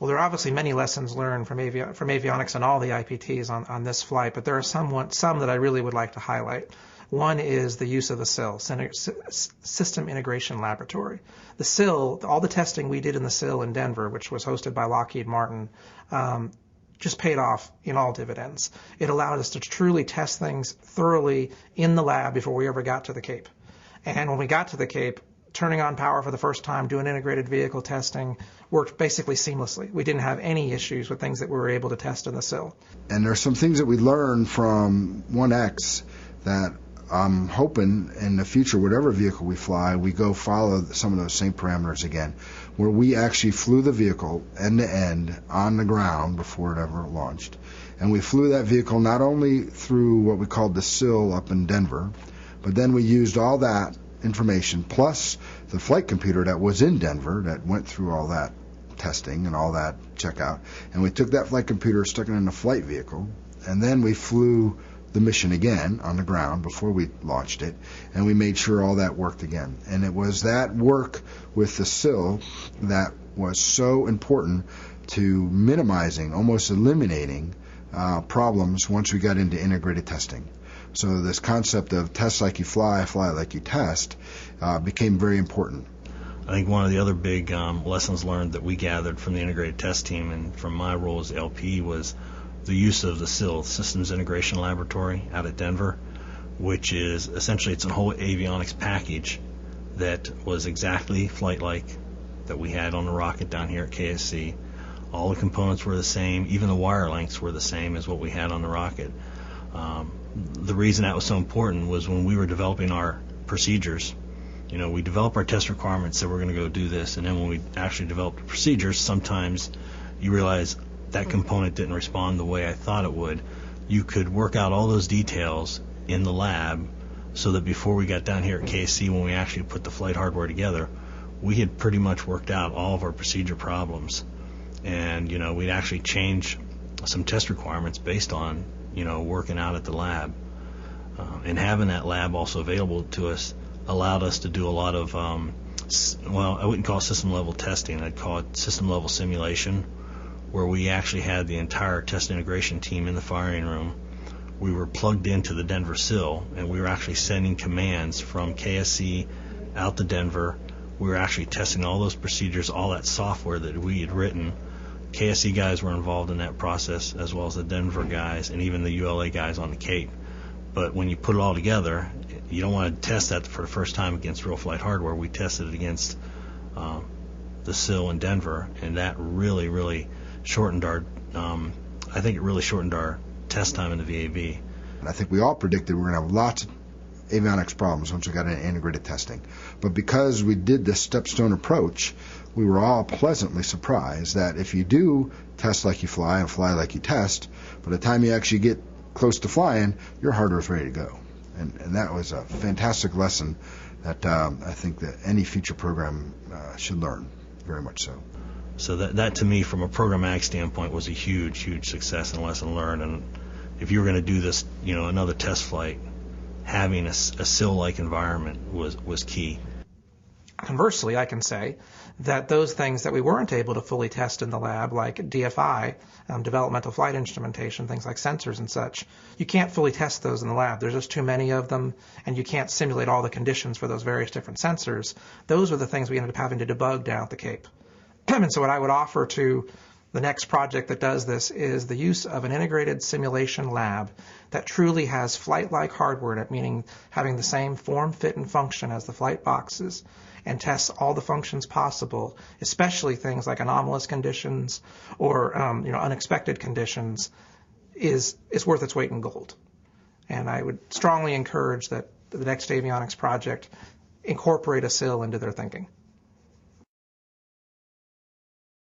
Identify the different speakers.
Speaker 1: Well, there are obviously many lessons learned from avionics and all the IPTs on this flight, but there are some that I really would like to highlight. One is the use of the SIL, System Integration Laboratory. The SIL, all the testing we did in the SIL in Denver, which was hosted by Lockheed Martin, just paid off in all dividends. It allowed us to truly test things thoroughly in the lab before we ever got to the Cape. And when we got to the Cape, turning on power for the first time, doing integrated vehicle testing, worked basically seamlessly. We didn't have any issues with things that we were able to test in the SIL.
Speaker 2: And there's some things that we learned from 1X that I'm hoping in the future, whatever vehicle we fly, we go follow some of those same parameters again, where we actually flew the vehicle end to end on the ground before it ever launched. And we flew that vehicle not only through what we called the SIL up in Denver, but then we used all that information plus the flight computer that was in Denver that went through all that testing and all that checkout, and we took that flight computer, stuck it in a flight vehicle, and then we flew the mission again on the ground before we launched it, and we made sure all that worked again. And it was that work with the SIL that was so important to minimizing, almost eliminating problems once we got into integrated testing. So this concept of test like you fly, fly like you test became very important.
Speaker 3: I think one of the other big lessons learned that we gathered from the integrated test team and from my role as LP was the use of the SIL, Systems Integration Laboratory, out at Denver, which is essentially it's a whole avionics package that was exactly flight-like that we had on the rocket down here at KSC. All the components were the same, even the wire lengths were the same as what we had on the rocket. The reason that was so important was when we were developing our procedures, you know, we develop our test requirements, said we're going to go do this, and then when we actually developed the procedures, sometimes you realize that component didn't respond the way I thought it would. You could work out all those details in the lab so that before we got down here at KSC, when we actually put the flight hardware together, we had pretty much worked out all of our procedure problems. And, you know, we'd actually change some test requirements based on, you know, working out at the lab. And having that lab also available to us allowed us to do a lot of, well, I wouldn't call it system level testing, I'd call it system level simulation, where we actually had the entire test integration team in the firing room. We were plugged into the Denver SIL, and we were actually sending commands from KSC out to Denver. We were actually testing all those procedures, all that software that we had written. KSC guys were involved in that process, as well as the Denver guys and even the ULA guys on the Cape. But when you put it all together, you don't want to test that for the first time against real flight hardware. We tested it against the SIL in Denver, and that really shortened our, I think it really shortened our test time in the VAB.
Speaker 2: And I think we all predicted we were going to have lots of avionics problems once we got into integrated testing. But because we did this stepstone approach, we were all pleasantly surprised that if you do test like you fly and fly like you test, by the time you actually get close to flying, your hardware is ready to go. And that was a fantastic lesson that I think that any future program should learn, very much so.
Speaker 3: So that to me, from a programmatic standpoint, was a huge success and lesson learned. And if you were going to do this, you know, another test flight, having a SIL-like environment was key.
Speaker 1: Conversely, I can say that those things that we weren't able to fully test in the lab, like DFI, developmental flight instrumentation, things like sensors and such, you can't fully test those in the lab. There's just too many of them, and you can't simulate all the conditions for those various different sensors. Those were the things we ended up having to debug down at the Cape. And so what I would offer to the next project that does this is the use of an integrated simulation lab that truly has flight-like hardware in it, meaning having the same form, fit, and function as the flight boxes, and tests all the functions possible, especially things like anomalous conditions or unexpected conditions, is worth its weight in gold. And I would strongly encourage that the next avionics project incorporate a SIL into their thinking.